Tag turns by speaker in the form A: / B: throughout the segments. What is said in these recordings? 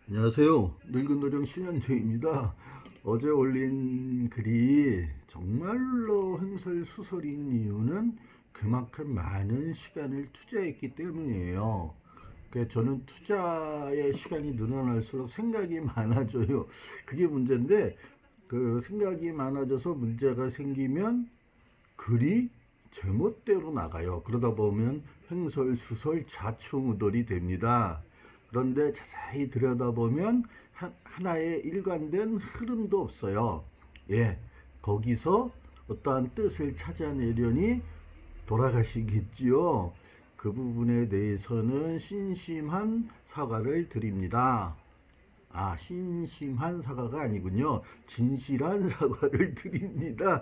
A: 안녕하세요. 늙은 도령 신현재입니다. 어제 올린 글이 정말로 흥설수설인 이유는 그만큼 많은 시간을 투자했기 때문이에요. 저는 투자의 시간이 늘어날수록 생각이 많아져요. 그게 문제인데, 그 생각이 많아져서 문제가 생기면 글이 제멋대로 나가요. 그러다 보면 횡설수설 좌충우돌이 됩니다. 그런데 자세히 들여다보면 하나의 일관된 흐름도 없어요. 예, 거기서 어떠한 뜻을 찾아내려니 돌아가시겠지요. 그 부분에 대해서는 신심한 사과를 드립니다. 신심한 사과가 아니군요. 진실한 사과를 드립니다.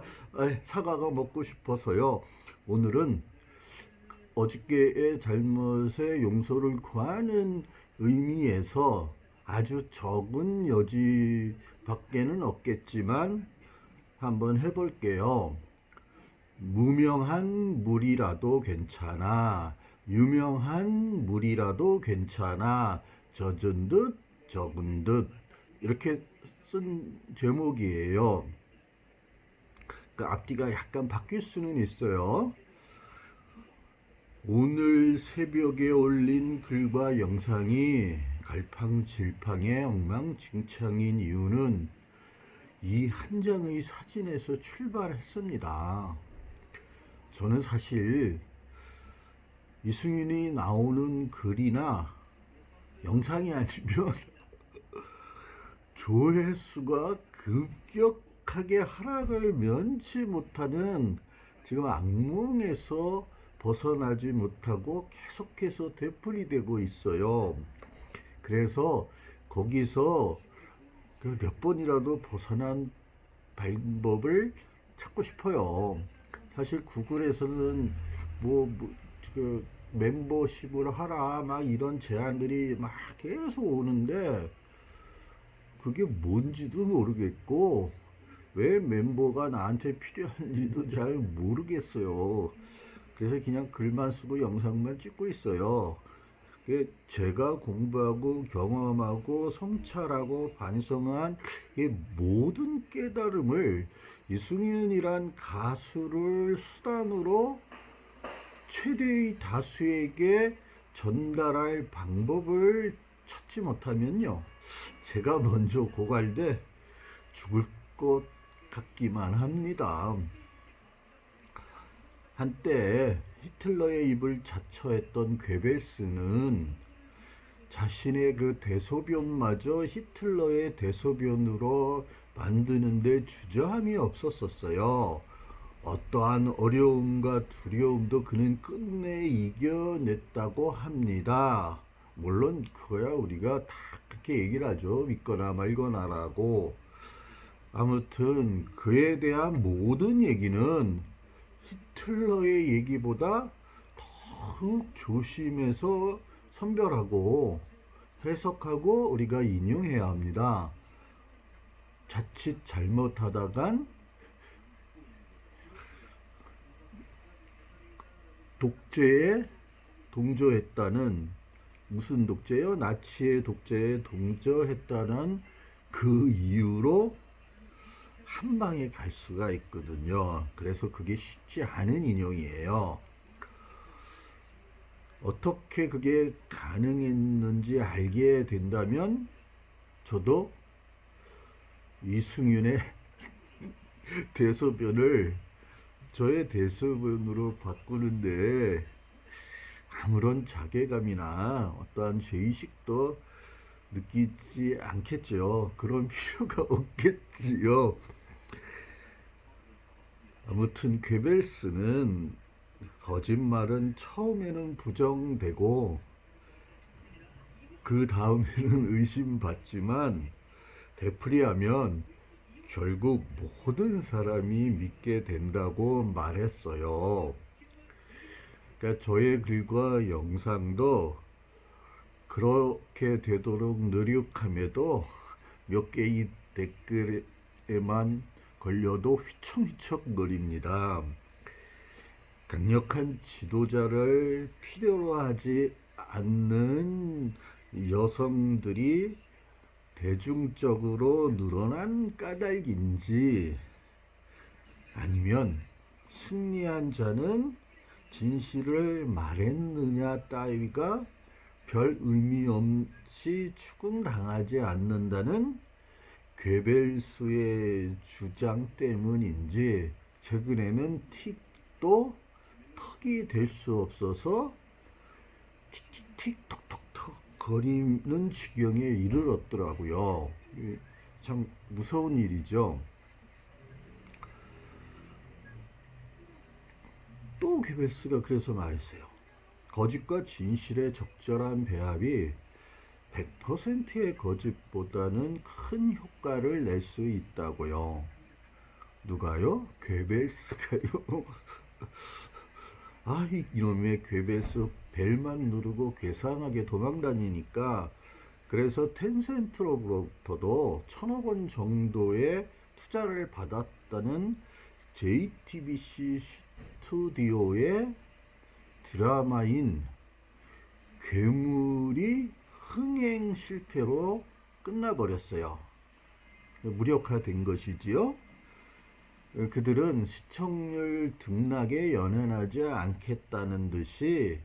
A: 사과가 먹고 싶어서요. 오늘은 어저께의 잘못의 용서를 구하는 의미에서 아주 적은 여지밖에는 없겠지만 한번 해볼게요. 무명한 물이라도 괜찮아. 유명한 물이라도 괜찮아. 젖은 듯 적은 듯 이렇게 쓴 제목이에요. 그 앞뒤가 약간 바뀔 수는 있어요. 오늘 새벽에 올린 글과 영상이 갈팡질팡의 엉망진창인 이유는 이 한 장의 사진에서 출발했습니다. 저는 사실 이승윤이 나오는 글이나 영상이 아니면 조회수가 급격하게 하락을 면치 못하는 지금 악몽에서 벗어나지 못하고 계속해서 되풀이되고 있어요. 그래서 거기서 몇 번이라도 벗어난 방법을 찾고 싶어요. 사실 구글에서는 그 멤버십을 하라 막 이런 제안들이 막 계속 오는데 그게 뭔지도 모르겠고 왜 멤버가 나한테 필요한지도 잘 모르겠어요. 그래서 그냥 글만 쓰고 영상만 찍고 있어요. 제가 공부하고 경험하고 성찰하고 반성한 이 모든 깨달음을 이승윤이란 가수를 수단으로 최대의 다수에게 전달할 방법을 찾지 못하면요, 제가 먼저 고갈돼 죽을 것 같기만 합니다. 한때 히틀러의 입을 자처했던 괴벨스는 자신의 그 대소변마저 히틀러의 대소변으로 만드는데 주저함이 없었었어요. 어떠한 어려움과 두려움도 그는 끝내 이겨냈다고 합니다. 물론 그거야 우리가 다 그렇게 얘기를 하죠. 믿거나 말거나라고. 아무튼 그에 대한 모든 얘기는 히틀러의 얘기보다 더욱 조심해서 선별하고 해석하고 우리가 인용해야 합니다. 자칫 잘못하다간 독재에 동조했다는, 무슨 독재요? 나치의 독재에 동조했다는 그 이유로 한 방에 갈 수가 있거든요. 그래서 그게 쉽지 않은 인용이에요. 어떻게 그게 가능했는지 알게 된다면 저도 이승윤의 대소변을 저의 대소변으로 바꾸는데 아무런 자괴감이나 어떠한 죄의식도 느끼지 않겠죠. 그런 필요가 없겠지요. 아무튼 괴벨스는 거짓말은 처음에는 부정되고 그 다음에는 의심받지만 되풀이하면 결국 모든 사람이 믿게 된다고 말했어요. 그러니까 저의 글과 영상도 그렇게 되도록 노력함에도 몇 개의 댓글에만 걸려도 휘청휘청 거립니다. 강력한 지도자를 필요로 하지 않는 여성들이 대중적으로 늘어난 까닭인지 아니면 승리한 자는 진실을 말했느냐 따위가 별 의미 없이 추궁당하지 않는다는 괴벨수의 주장 때문인지 최근에는 틱도 턱이 될 수 없어서 틱틱틱 톡톡톡 거리는 지경에 이르렀더라고요. 참 무서운 일이죠. 또 괴벨스가 그래서 말했어요. 거짓과 진실의 적절한 배합이 100%의 거짓보다는 큰 효과를 낼 수 있다고요. 누가요? 괴벨스가요? 아, 이놈의 괴벨스 벨만 누르고 괴상하게 도망다니니까 그래서 텐센트로부터도 1,000억 원 정도의 투자를 받았다는 JTBC 스튜디오의 드라마인 괴물이 흥행 실패로 끝나버렸어요. 무력화된 것이지요. 그들은 시청률 등락에 연연하지 않겠다는 듯이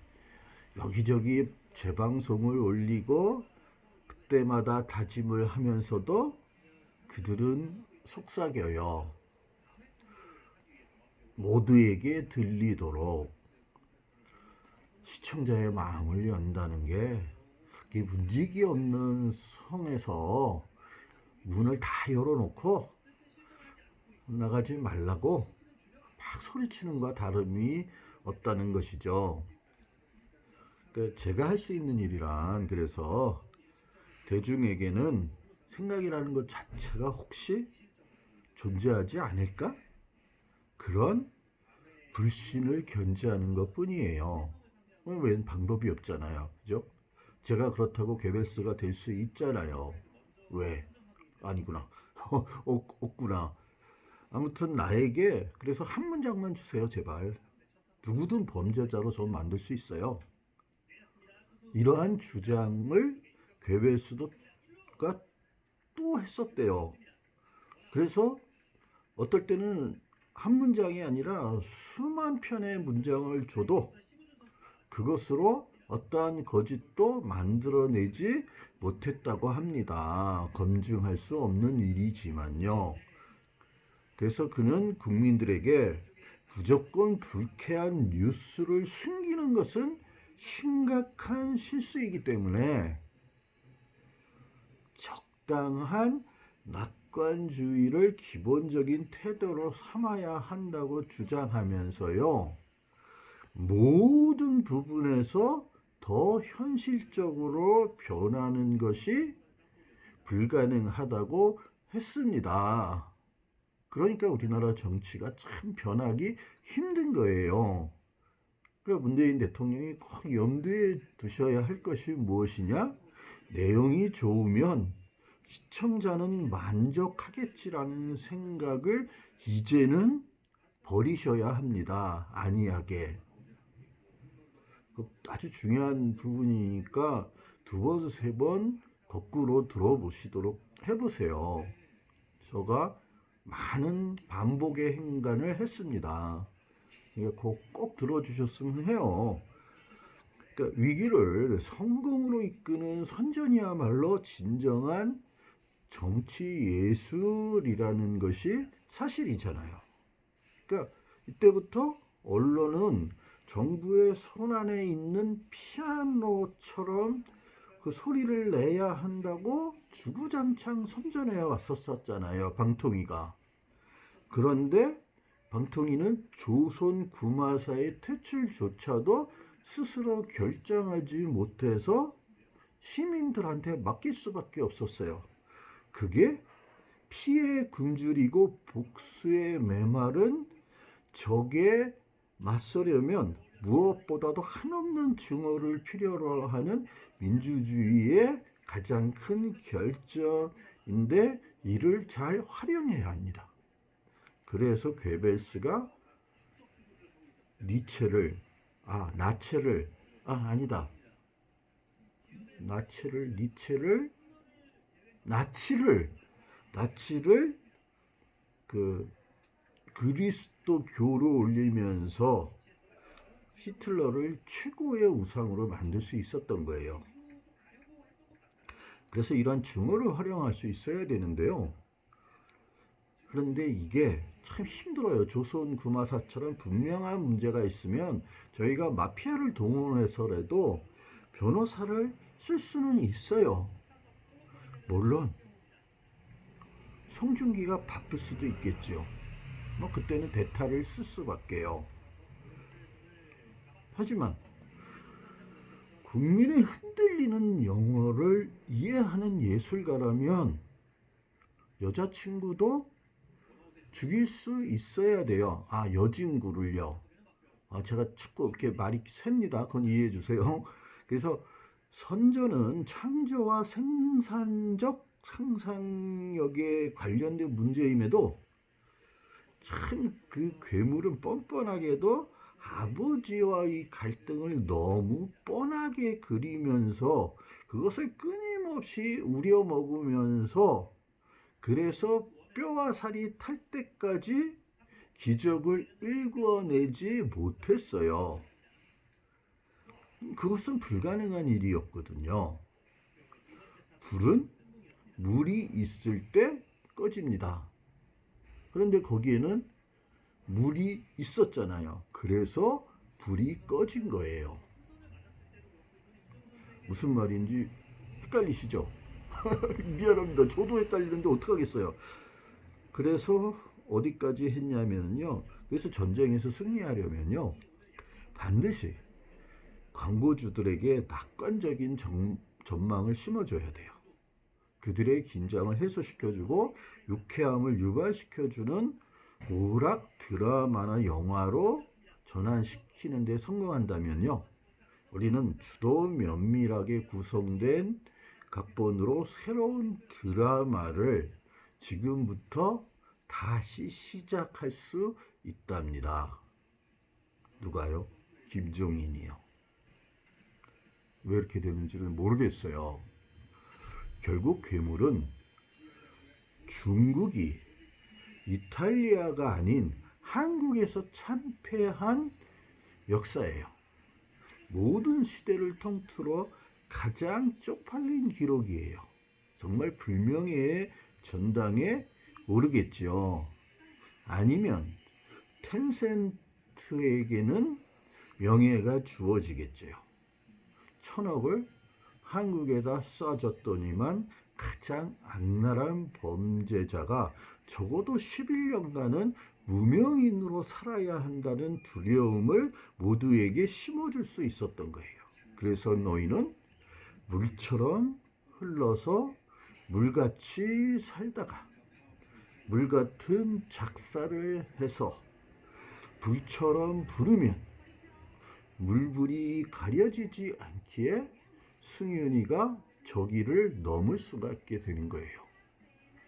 A: 여기저기 재방송을 올리고 그때마다 다짐을 하면서도 그들은 속삭여요. 모두에게 들리도록 시청자의 마음을 연다는 게 문지기 없는 성에서 문을 다 열어놓고 나가지 말라고 막 소리치는 것과 다름이 없다는 것이죠. 제가 할 수 있는 일이란 그래서 대중에게는 생각이라는 것 자체가 혹시 존재하지 않을까? 그런 불신을 견지하는 것 뿐이에요. 웬 방법이 없잖아요. 그죠? 제가 그렇다고 괴벨스가 될 수 있잖아요. 왜? 아니구나. 없구나. 아무튼 나에게 그래서 한 문장만 주세요, 제발. 누구든 범죄자로 저 만들 수 있어요. 이러한 주장을 괴벨스가 또 했었대요. 그래서 어떨 때는 한 문장이 아니라 수만 편의 문장을 줘도 그것으로 어떠한 거짓도 만들어내지 못했다고 합니다. 검증할 수 없는 일이지만요. 그래서 그는 국민들에게 무조건 불쾌한 뉴스를 숨기는 것은 심각한 실수이기 때문에 적당한 낙관주의를 기본적인 태도로 삼아야 한다고 주장하면서요. 모든 부분에서 더 현실적으로 변하는 것이 불가능하다고 했습니다. 그러니까 우리나라 정치가 참 변하기 힘든 거예요. 그러니까 문재인 대통령이 꼭 염두에 두셔야 할 것이 무엇이냐? 내용이 좋으면 시청자는 만족하겠지라는 생각을 이제는 버리셔야 합니다. 안이하게. 아주 중요한 부분이니까 2번, 3번 거꾸로 들어보시도록 해보세요. 제가 많은 반복의 행간을 했습니다. 꼭 들어주셨으면 해요. 그러니까 위기를 성공으로 이끄는 선전이야말로 진정한 정치 예술이라는 것이 사실이잖아요. 그러니까 이때부터 언론은 정부의 손 안에 있는 피아노처럼 그 소리를 내야 한다고 주구장창 선전해 왔었잖아요. 방통위가. 그런데 방통위는 조선 구마사의 퇴출조차도 스스로 결정하지 못해서 시민들한테 맡길 수밖에 없었어요. 그게 피해 굶주리고 복수의 메마른 적에 맞서려면 무엇보다도 한없는 증오를 필요로 하는 민주주의의 가장 큰 결정인데 이를 잘 활용해야 합니다. 그래서 괴벨스가 나치를 그 그리스도교로 올리면서 히틀러를 최고의 우상으로 만들 수 있었던 거예요. 그래서 이런 증오를 활용할 수 있어야 되는데요. 그런데 이게 참 힘들어요. 조선 구마사처럼 분명한 문제가 있으면 저희가 마피아를 동원해서라도 변호사를 쓸 수는 있어요. 물론 송중기가 바쁠 수도 있겠죠. 뭐 그때는 대타를 쓸 수밖에요. 하지만 국민의 흔들리는 영어를 이해하는 예술가라면 여자친구도 죽일 수 있어야 돼요. 여진구를요. 제가 자꾸 이렇게 말이 셉니다. 그건 이해해 주세요. 그래서 선조는 창조와 생산적 상상력에 관련된 문제임에도 참 그 괴물은 뻔뻔하게도 아버지와의 갈등을 너무 뻔하게 그리면서 그것을 끊임없이 우려먹으면서 그래서 뼈와 살이 탈 때까지 기적을 일궈내지 못했어요. 그것은 불가능한 일이었거든요. 불은 물이 있을 때 꺼집니다. 그런데 거기에는 물이 있었잖아요. 그래서 불이 꺼진 거예요. 무슨 말인지 헷갈리시죠? 미안합니다. 저도 헷갈리는데 어떡하겠어요. 그래서 어디까지 했냐면요. 그래서 전쟁에서 승리하려면요. 반드시 광고주들에게 낙관적인 전망을 심어줘야 돼요. 그들의 긴장을 해소시켜주고 유쾌함을 유발시켜주는 오락 드라마나 영화로 전환시키는 데 성공한다면요. 우리는 주도 면밀하게 구성된 각본으로 새로운 드라마를 지금부터 다시 시작할 수 있답니다. 누가요? 김종인이요. 왜 이렇게 되는지를 모르겠어요. 결국 괴물은 중국이 이탈리아가 아닌 한국에서 참패한 역사예요. 모든 시대를 통틀어 가장 쪽팔린 기록이에요. 정말 불명예의 전당에 오르겠죠. 아니면 텐센트에게는 명예가 주어지겠죠. 1,000억을 한국에다 쏴줬더니만 가장 악랄한 범죄자가 적어도 11년간은 무명인으로 살아야 한다는 두려움을 모두에게 심어줄 수 있었던 거예요. 그래서 너희는 물처럼 흘러서 물같이 살다가 물같은 작사를 해서 불처럼 부르면 물불이 가려지지 않기에 승윤이가 저기를 넘을 수가 있게 되는 거예요.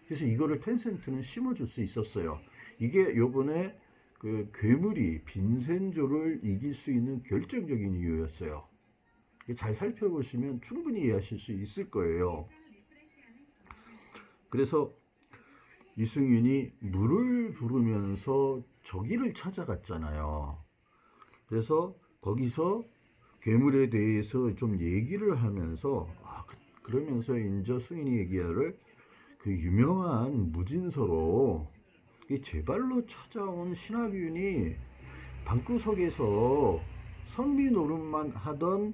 A: 그래서 이거를 텐센트는 심어줄 수 있었어요. 이게 요번에 그 괴물이 빈센조를 이길 수 있는 결정적인 이유였어요. 잘 살펴보시면 충분히 이해하실 수 있을 거예요. 그래서 이승윤이 물을 부르면서 저기를 찾아갔잖아요. 그래서 거기서 괴물에 대해서 좀 얘기를 하면서 그러면서 이제 승윤이 얘기를 그 유명한 무진서로 제발로 찾아온 신하균이 방구석에서 선비 노릇만 하던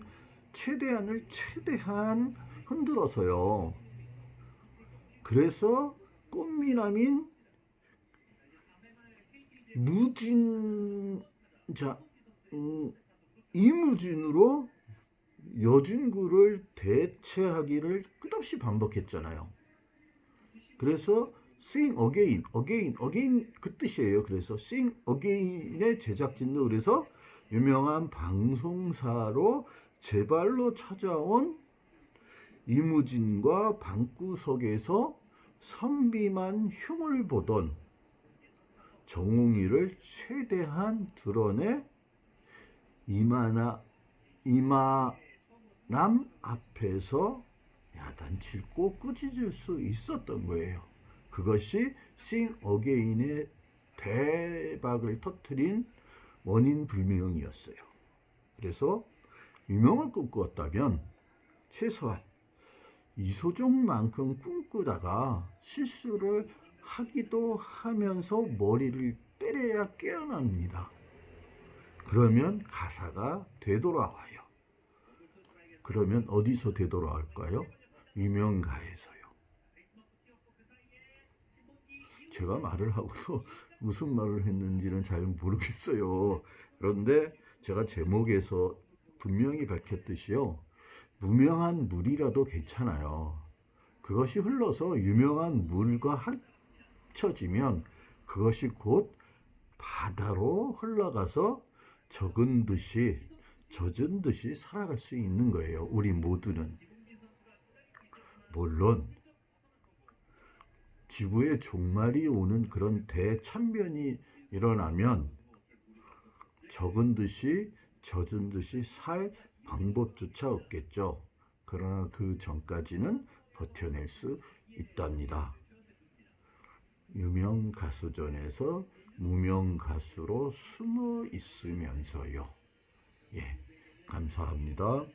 A: 최대한을 최대한 흔들어서요. 그래서 꽃미남인 이무진으로 여진구를 대체하기를 끝없이 반복했잖아요. 그래서 sing again, again, again 그 뜻이에요. 그래서 sing again의 제작진도 그래서 유명한 방송사로 제발로 찾아온 이무진과 방구석에서 선비만 흉을 보던 정웅이를 최대한 드러내 이마남 앞에서 야단칠 고 꾸짖을 수 있었던 거예요. 그것이 Sing Again의 대박을 터뜨린 원인 불명이었어요. 그래서 유명을 꿈꾸었다면 최소한 이소룡만큼 꿈꾸다가 실수를 하기도 하면서 머리를 때려야 깨어납니다. 그러면 가사가 되돌아와요. 그러면 어디서 되돌아올까요? 유명가에서요. 제가 말을 하고도 무슨 말을 했는지는 잘 모르겠어요. 그런데 제가 제목에서 분명히 밝혔듯이요. 무명한 물이라도 괜찮아요. 그것이 흘러서 유명한 물과 합쳐지면 그것이 곧 바다로 흘러가서 젖은 듯이 살아갈 수 있는 거예요. 우리 모두는. 물론 지구의 종말이 오는 그런 대참변이 일어나면 젖은 듯이 살 방법조차 없겠죠. 그러나 그 전까지는 버텨낼 수 있답니다. 유명 가수전에서 무명 가수로 숨어 있으면서요. 예, 감사합니다.